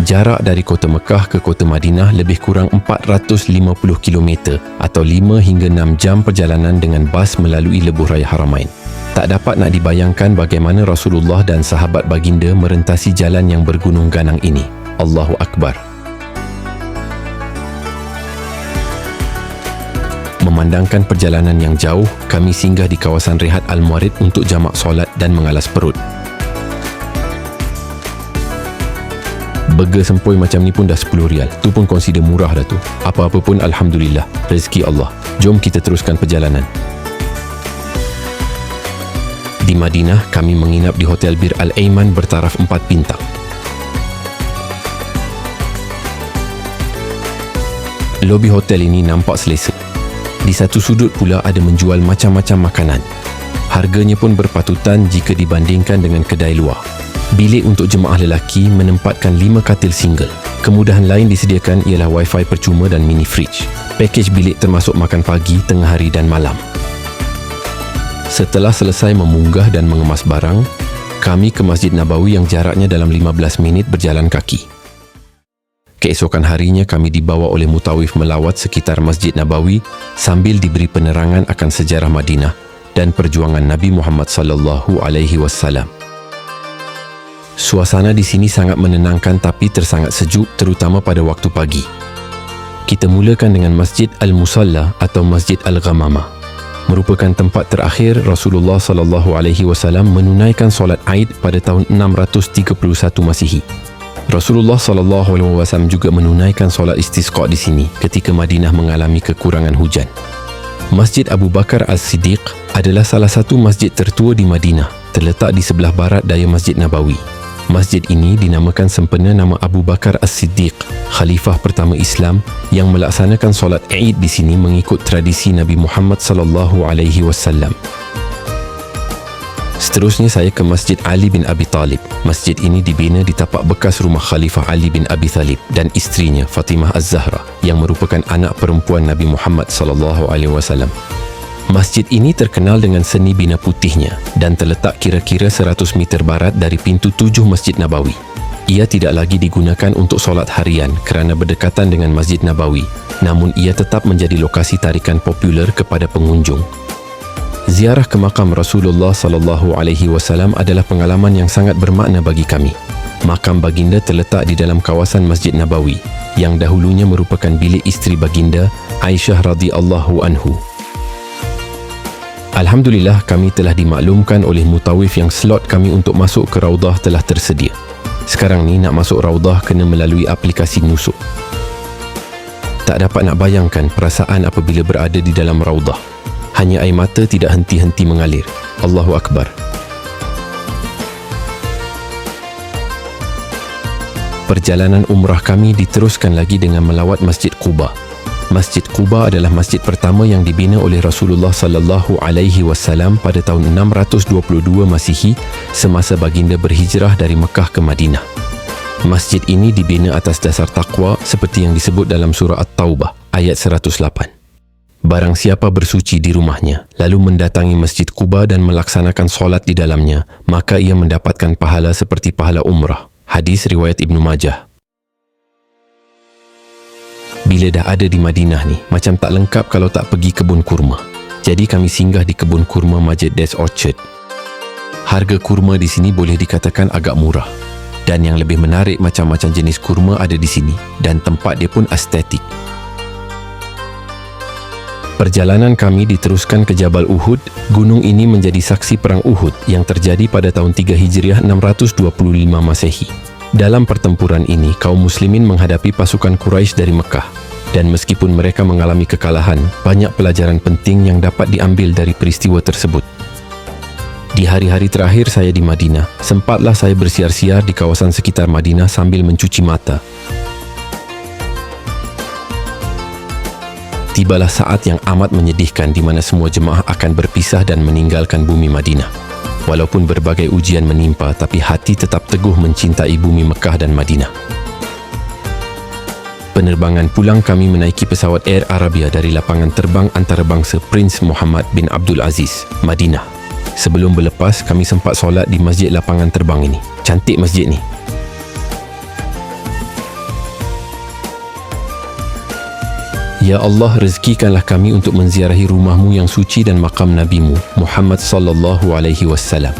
Jarak dari kota Mekah ke kota Madinah lebih kurang 450 km atau 5 hingga 6 jam perjalanan dengan bas melalui lebuh raya Haramain. Tak dapat nak dibayangkan bagaimana Rasulullah dan sahabat baginda merentasi jalan yang bergunung ganang ini. Allahu Akbar. Memandangkan perjalanan yang jauh, kami singgah di kawasan rehat Al-Muarid untuk jamak solat dan mengalas perut. Burger sempoi macam ni pun dah 10 rial. Tu pun consider murah dah tu. Apa-apa pun Alhamdulillah, rezeki Allah. Jom kita teruskan perjalanan. Di Madinah, kami menginap di Hotel Bir Al-Aiman bertaraf 4 bintang. Lobi hotel ini nampak selesa. Di satu sudut pula ada menjual macam-macam makanan. Harganya pun berpatutan jika dibandingkan dengan kedai luar. Bilik untuk jemaah lelaki menempatkan 5 katil single. Kemudahan lain disediakan ialah wifi percuma dan mini fridge. Pakej bilik termasuk makan pagi, tengah hari dan malam. Setelah selesai memunggah dan mengemas barang, kami ke Masjid Nabawi yang jaraknya dalam 15 minit berjalan kaki. Keesokan harinya kami dibawa oleh mutawif melawat sekitar Masjid Nabawi sambil diberi penerangan akan sejarah Madinah dan perjuangan Nabi Muhammad sallallahu alaihi wasallam. Suasana di sini sangat menenangkan tapi tersangat sejuk, terutama pada waktu pagi. Kita mulakan dengan Masjid Al-Musalla atau Masjid Al-Ghamamah. Merupakan tempat terakhir Rasulullah sallallahu alaihi wasallam menunaikan solat Aid pada tahun 631 Masihi. Rasulullah SAW juga menunaikan solat istisqa di sini ketika Madinah mengalami kekurangan hujan. Masjid Abu Bakar As-Siddiq adalah salah satu masjid tertua di Madinah, terletak di sebelah barat daya Masjid Nabawi. Masjid ini dinamakan sempena nama Abu Bakar As-Siddiq, khalifah pertama Islam yang melaksanakan solat Eid di sini mengikut tradisi Nabi Muhammad SAW. Seterusnya saya ke Masjid Ali bin Abi Talib. Masjid ini dibina di tapak bekas rumah Khalifah Ali bin Abi Talib dan isterinya Fatimah Az-Zahra yang merupakan anak perempuan Nabi Muhammad SAW. Masjid ini terkenal dengan seni bina putihnya dan terletak kira-kira 100 meter barat dari pintu 7 Masjid Nabawi. Ia tidak lagi digunakan untuk solat harian kerana berdekatan dengan Masjid Nabawi, namun ia tetap menjadi lokasi tarikan popular kepada pengunjung. Ziarah ke makam Rasulullah sallallahu alaihi wasallam adalah pengalaman yang sangat bermakna bagi kami. Makam baginda terletak di dalam kawasan Masjid Nabawi yang dahulunya merupakan bilik isteri baginda Aisyah radhiyallahu anhu. Alhamdulillah, kami telah dimaklumkan oleh mutawif yang slot kami untuk masuk ke Raudah telah tersedia. Sekarang ni nak masuk Raudah kena melalui aplikasi Nusuk. Tak dapat nak bayangkan perasaan apabila berada di dalam Raudah. Hanya air mata tidak henti-henti mengalir. Allahu Akbar. Perjalanan umrah kami diteruskan lagi dengan melawat Masjid Quba. Masjid Quba adalah masjid pertama yang dibina oleh Rasulullah sallallahu alaihi wasallam pada tahun 622 Masihi semasa baginda berhijrah dari Mekah ke Madinah. Masjid ini dibina atas dasar takwa seperti yang disebut dalam surah At-Taubah ayat 108. Barang siapa bersuci di rumahnya, lalu mendatangi Masjid Quba dan melaksanakan solat di dalamnya, maka ia mendapatkan pahala seperti pahala umrah. Hadis riwayat Ibnu Majah. Bila dah ada di Madinah ni, macam tak lengkap kalau tak pergi kebun kurma. Jadi kami singgah di kebun kurma Masjid Des Orchard. Harga kurma di sini boleh dikatakan agak murah. Dan yang lebih menarik, macam-macam jenis kurma ada di sini dan tempat dia pun estetik. Perjalanan kami diteruskan ke Jabal Uhud. Gunung ini menjadi saksi perang Uhud yang terjadi pada tahun 3 Hijriah 625 Masehi. Dalam pertempuran ini, kaum muslimin menghadapi pasukan Quraisy dari Mekah. Dan meskipun mereka mengalami kekalahan, banyak pelajaran penting yang dapat diambil dari peristiwa tersebut. Di hari-hari terakhir saya di Madinah, sempatlah saya bersiar-siar di kawasan sekitar Madinah sambil mencuci mata. Tibalah saat yang amat menyedihkan di mana semua jemaah akan berpisah dan meninggalkan bumi Madinah. Walaupun berbagai ujian menimpa, tapi hati tetap teguh mencintai bumi Mekah dan Madinah. Penerbangan pulang kami menaiki pesawat Air Arabia dari lapangan terbang antarabangsa Prince Muhammad bin Abdul Aziz, Madinah. Sebelum berlepas, kami sempat solat di masjid lapangan terbang ini. Cantik masjid ni. Ya Allah, rezekikanlah kami untuk menziarahi rumahmu yang suci dan makam Nabimu Muhammad sallallahu alaihi wasallam.